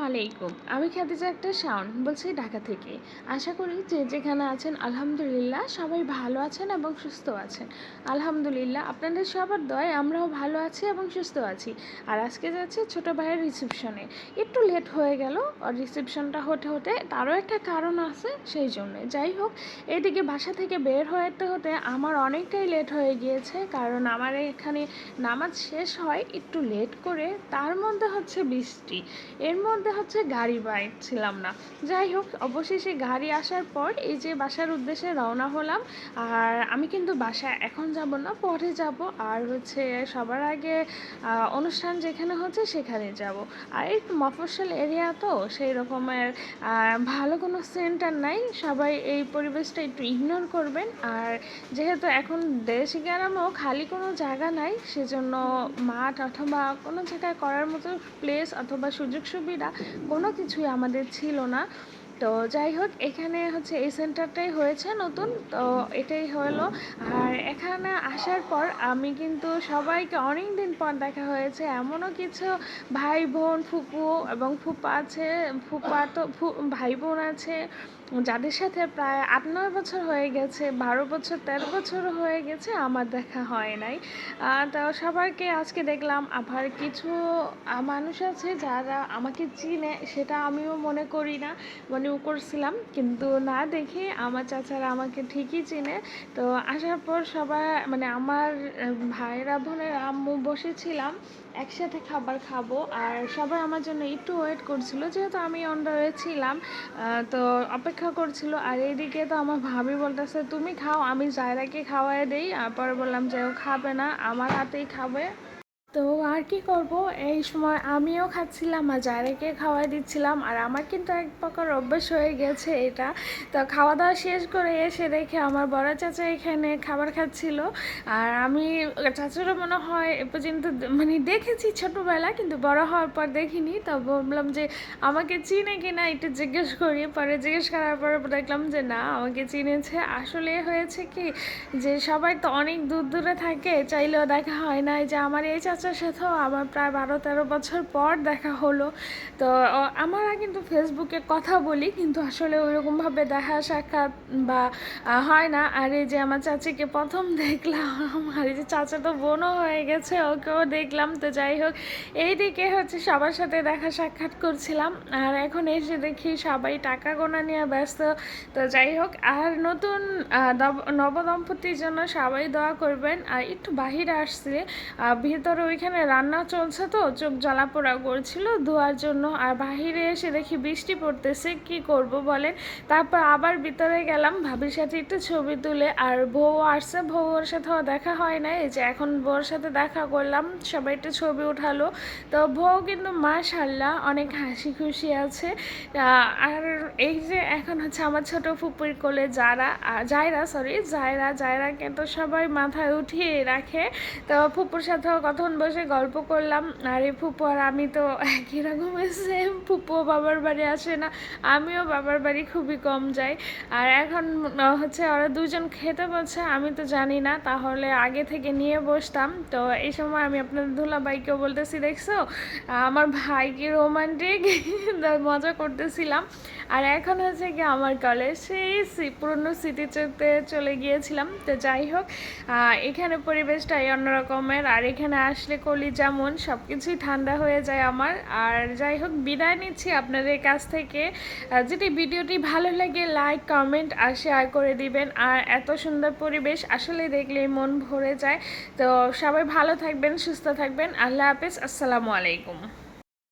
আলাইকুম। আমি খাদিজা আক্তার শাওন বলছি ঢাকা থেকে। আশা করি যে যেখানে আছেন আলহামদুলিল্লাহ সবাই ভালো আছেন এবং সুস্থ আছেন। আলহামদুলিল্লাহ আপনাদের সবার দয়ায় আমরাও ভালো আছি এবং সুস্থ আছি। আর আজকে যাচ্ছি ছোটো ভাইয়ের রিসেপশনে। একটু লেট হয়ে গেল, আর রিসেপশনটা হতে হতে তারও একটা কারণ আছে, সেই জন্যে। যাই হোক, এইদিকে বাসা থেকে বের হতে হতে আমার অনেকটাই লেট হয়ে গিয়েছে, কারণ আমার এখানে নামাজ শেষ হয় একটু লেট করে, তার মধ্যে হচ্ছে বৃষ্টি, এর মধ্যে হচ্ছে গাড়ি পাচ্ছিলাম না। যাই হোক, অবশেষে গাড়ি আসার পর এই যে বাসার উদ্দেশ্যে রওনা হলাম। আর আমি কিন্তু বাসায় এখন যাব না, পরে যাব। আর হচ্ছে সবার আগে অনুষ্ঠান যেখানে হচ্ছে সেখানে যাব। আর একটু মফস্বল এরিয়া তো, সেই রকমের ভালো কোনো সেন্টার নাই, সবাই এই পরিবেশটা একটু ইগনোর করবেন। আর যেহেতু এখন দেশ গ্রামেও খালি কোনো জায়গা নাই, সেজন্য মাঠ অথবা কোনো জায়গায় করার মতো প্লেস অথবা সুযোগ সুবিধা কোনো কিছুই আমাদের ছিল না। তো যাই হোক, এখানে হচ্ছে এই সেন্টারটাই হয়েছে নতুন, তো এটাই হলো। আর এখানে আসার পর আমি কিন্তু সবাইকে অনেক দিন পর দেখা হয়েছে, এমনও কিছু ভাই বোন, ফুপু এবং ফুপা আছে, ফুপা তো ভাই বোন আছে যাদের সাথে প্রায় 8-9 বছর হয়ে গেছে, 12 বছর 13 বছরও হয়ে গেছে আমার দেখা হয় নাই। তো সবাইকে আজকে দেখলাম। আবার কিছু মানুষ আছে যারা আমাকে চিনে, সেটা আমিও মনে করি না, মনেও করছিলাম, কিন্তু না দেখে আমার চাচারা আমাকে ঠিকই চিনে। তো আসার পর সবাই মানে আমার ভাইয়েরা বোনেরা আম্মু বসেছিলাম একসাথে খাবার খাবো, আর সবাই আমার জন্য একটু ওয়েট করছিল, যেহেতু আমি অন্ডারে ছিলাম। তো অপেক্ষা করছিল। আর এইদিকে তো আমার ভাবি বলতেছে তুমি খাও, আমি জায়রাকে খাওয়াই দিই। আর পরে বললাম যে ও খাবে না, আমার হাতেই খাবে। তো আর কি করব, এই সময় আমিও খাচ্ছিলাম আর জায়রাকে খাওয়াই দিচ্ছিলাম। আর আমার কিন্তু এক প্রকার অভ্যাস হয়ে গেছে এটা। তো খাওয়া দাওয়া শেষ করে এসে দেখে আমার বড় চাচা এখানে খাবার খাচ্ছিল। আর আমি চাচারও মনে হয় এ পর্যন্ত মানে দেখেছি ছোটোবেলা, কিন্তু বড় হওয়ার পর দেখিনি। তো বললাম যে আমাকে চিনে কিনা একটু জিজ্ঞেস করি। পরে জিজ্ঞেস করার পরে দেখলাম যে না, আমাকে চিনেছে। আসলে হয়েছে কি, যে সবাই তো অনেক দূর দূরে থাকে, চাইলেও দেখা হয় না। যে আমার এই চাচার সাথেও আমার প্রায় 12-13 বছর পর দেখা হলো। তো আমরা কিন্তু ফেসবুকে কথা বলি, কিন্তু আসলে ওইরকমভাবে দেখা সাক্ষাৎ বা হয় না। আর এই যে আমার চাচিকে প্রথম দেখলাম, আর এই যে চাচা তো বোনও হয়ে গেছে, ওকেও দেখলাম। তো যাই হোক, এইদিকে হচ্ছে সবার সাথে দেখা সাক্ষাৎ করছিলাম। আর এখন এসে দেখি সবাই টাকা গোনা নিয়ে ব্যস্ত। তো যাই হোক, আর নতুন নবদম্পতির জন্য সবাই দোয়া করবেন। আর একটু বাহিরে আসছে, ভিতরে ওইখানে রান্না চলছে, তো চোখ জ্বালাপোড়া করছিল ধোয়ার জন্য। আর বাহিরে এসে দেখি বৃষ্টি পড়তেছে, কি করব বলেন। তারপর আবার ভিতরে গেলাম ভাবির সাথে একটু ছবি তুলে। আর বউ আসছে, বউর সাথেও দেখা হয় না, এই যে এখন বউর সাথে দেখা করলাম, সবাই একটু ছবি উঠালো। তো বউ কিন্তু মাশাআল্লাহ অনেক হাসি খুশি আছে। আর এই যে এখন হচ্ছে আমার ছোট ফুপুর কোলে জায়রাকে তো সবাই মাথায় উঠিয়ে রাখে। তো ফুপুর সাথেও কখন বসে গল্প করলাম। আর এই ফুপু আর আমি তো একই রকমের সেম, ফুপুও বাবার বাড়ি আসে না, আমিও বাবার বাড়ি খুবই কম যাই। আর এখন হচ্ছে ওরা দুজন খেতে বলছে, আমি তো জানি না, তাহলে আগে থেকে নিয়ে বসতাম। তো এই সময় আমি আপনাদের দুলাভাইকেও বলতেছি, দেখছো আমার ভাই কি রোমান্টিক, মজা করতেছিলাম। আর এখন হচ্ছে কি আমার কলেজ সেই পুরনো স্মৃতিতে চলে গিয়েছিলাম। তো যাই হোক, এখানে পরিবেশটাই অন্যরকমের। আর এখানে আসলে কলিজা মন সব কিছুই ঠান্ডা হয়ে যায় আমার। আর যাই হোক, বিদায় নিচ্ছি আপনাদের কাছ থেকে। যদি ভিডিওটি ভালো লাগে লাইক, কমেন্ট আর শেয়ার করে দিবেন। আর এত সুন্দর পরিবেশ আসলে দেখলেই মন ভরে যায়। তো সবাই ভালো থাকবেন, সুস্থ থাকবেন। আল্লাহ হাফেজ, আসসালামু আলাইকুম।